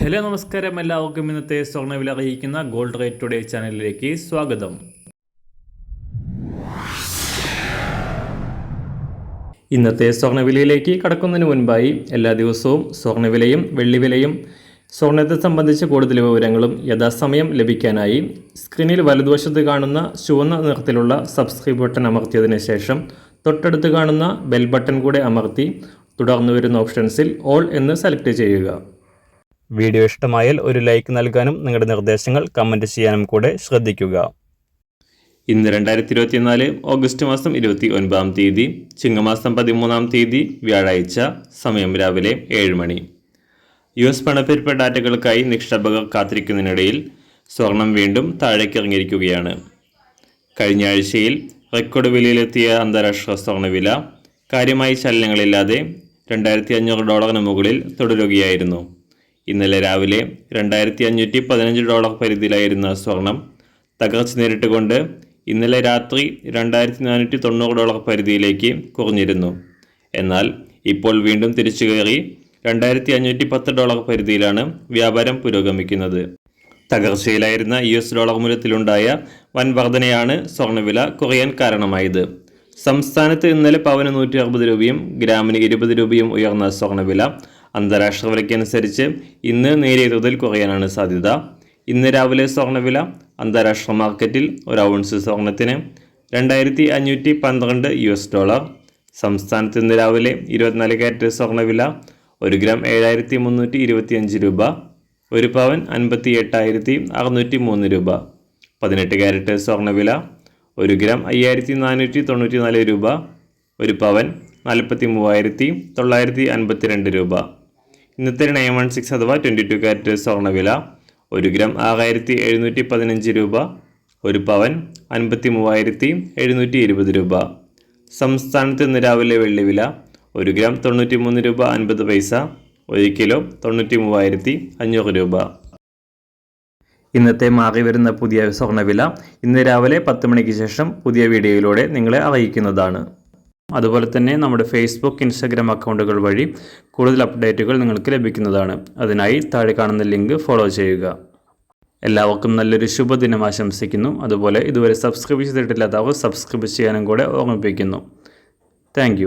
Hello നമസ്കാരം, എല്ലാവർക്കും ഇന്നത്തെ സ്വർണ്ണവില അറിയിക്കുന്ന ഗോൾഡ് റേറ്റ് ടുഡേ ചാനലിലേക്ക് സ്വാഗതം. ഇന്നത്തെ സ്വർണ്ണവിലയിലേക്ക് കടക്കുന്നതിന് മുൻപായി എല്ലാ ദിവസവും സ്വർണ്ണവിലയും വെള്ളിവിലയും സ്വർണ്ണത്തെ സംബന്ധിച്ച കൂടുതൽ വിവരങ്ങളും യഥാസമയം ലഭിക്കാനായി സ്ക്രീനിൽ വലതുവശത്ത് കാണുന്ന ചുവന്ന നിറത്തിലുള്ള സബ്സ്ക്രൈബ് ബട്ടൺ അമർത്തിയതിനു ശേഷം തൊട്ടടുത്ത് കാണുന്ന ബെൽ ബട്ടൺ കൂടെ അമർത്തി തുടർന്ന് വരുന്ന ഓപ്ഷൻസിൽ ഓൾ എന്ന് സെലക്ട് ചെയ്യുക. വീഡിയോ ഇഷ്ടമായാൽ ഒരു ലൈക്ക് നൽകാനും നിങ്ങളുടെ നിർദ്ദേശങ്ങൾ കമൻറ്റ് ചെയ്യാനും കൂടെ ശ്രദ്ധിക്കുക. ഇന്ന് 2024 ഓഗസ്റ്റ് മാസം 29 തീയതി, ചിങ്ങമാസം 13 തീയതി, വ്യാഴാഴ്ച. സമയം രാവിലെ 7 മണി. US പണപ്പെരുപ്പ ഡാറ്റകൾക്കായി നിക്ഷേപകർ കാത്തിരിക്കുന്നതിനിടയിൽ സ്വർണം വീണ്ടും താഴേക്കിറങ്ങിയിരിക്കുകയാണ്. കഴിഞ്ഞ ആഴ്ചയിൽ റെക്കോർഡ് വിലയിലെത്തിയ അന്താരാഷ്ട്ര സ്വർണ്ണവില കാര്യമായ ചലനങ്ങളില്ലാതെ $2,500 മുകളിൽ തുടരുകയായിരുന്നു. ഇന്നലെ രാവിലെ $2,515 പരിധിയിലായിരുന്ന സ്വർണം തകർച്ച നേരിട്ടുകൊണ്ട് ഇന്നലെ രാത്രി $2,490 പരിധിയിലേക്ക് കുറഞ്ഞിരുന്നു. എന്നാൽ ഇപ്പോൾ വീണ്ടും തിരിച്ചു കയറി $2,510 പരിധിയിലാണ് വ്യാപാരം പുരോഗമിക്കുന്നത്. തകർച്ചയിലായിരുന്ന US ഡോളർ മൂല്യത്തിലുണ്ടായ വൻ വർധനയാണ് സ്വർണ്ണവില കുറയാൻ കാരണമായത്. സംസ്ഥാനത്ത് ഇന്നലെ പവന് 160 രൂപയും ഗ്രാമിന് 20 രൂപയും ഉയർന്ന സ്വർണ്ണവില അന്താരാഷ്ട്ര വിലയ്ക്കനുസരിച്ച് ഇന്ന് നേരിയ തോതിൽ കുറയാനാണ് സാധ്യത. ഇന്ന് രാവിലെ സ്വർണ്ണവില അന്താരാഷ്ട്ര മാർക്കറ്റിൽ ഒരു ഔൺസ് സ്വർണത്തിന് $2,512. സംസ്ഥാനത്ത് ഇന്ന് രാവിലെ 24 കാരറ്റ് സ്വർണ്ണവില 1 ഗ്രാം 7,325 രൂപ, 1 പവൻ 58,603 രൂപ. 18 കാരറ്റ് സ്വർണ്ണവില 1 ഗ്രാം 5,494 രൂപ, 1 പവൻ 43,952 രൂപ. ഇന്നത്തെ 916 അഥവാ 22 കാരറ്റ് സ്വർണ്ണവില 1 ഗ്രാം 6,715 രൂപ, 1 പവൻ 53,720 രൂപ. സംസ്ഥാനത്ത് ഇന്ന് രാവിലെ വെള്ളിവില 1 ഗ്രാം 93 രൂപ 50 പൈസ, 1 കിലോ 93,500 രൂപ. ഇന്നത്തെ മാറി വരുന്ന പുതിയ സ്വർണ്ണവില ഇന്ന് രാവിലെ 10 മണിക്ക് ശേഷം പുതിയ വീഡിയോയിലൂടെ നിങ്ങളെ അറിയിക്കുന്നതാണ്. അതുപോലെ തന്നെ നമ്മുടെ ഫേസ്ബുക്ക്, ഇൻസ്റ്റാഗ്രാം അക്കൗണ്ടുകൾ വഴി കൂടുതൽ അപ്ഡേറ്റുകൾ നിങ്ങൾക്ക് ലഭിക്കുന്നതാണ്. അതിനായി താഴെ കാണുന്ന ലിങ്ക് ഫോളോ ചെയ്യുക. എല്ലാവർക്കും നല്ലൊരു ശുഭദിനം ആശംസിക്കുന്നു. അതുപോലെ ഇതുവരെ സബ്സ്ക്രൈബ് ചെയ്തിട്ടില്ലാത്തവർ സബ്സ്ക്രൈബ് ചെയ്യാനും കൂടെ ഓർമ്മിപ്പിക്കുന്നു. താങ്ക്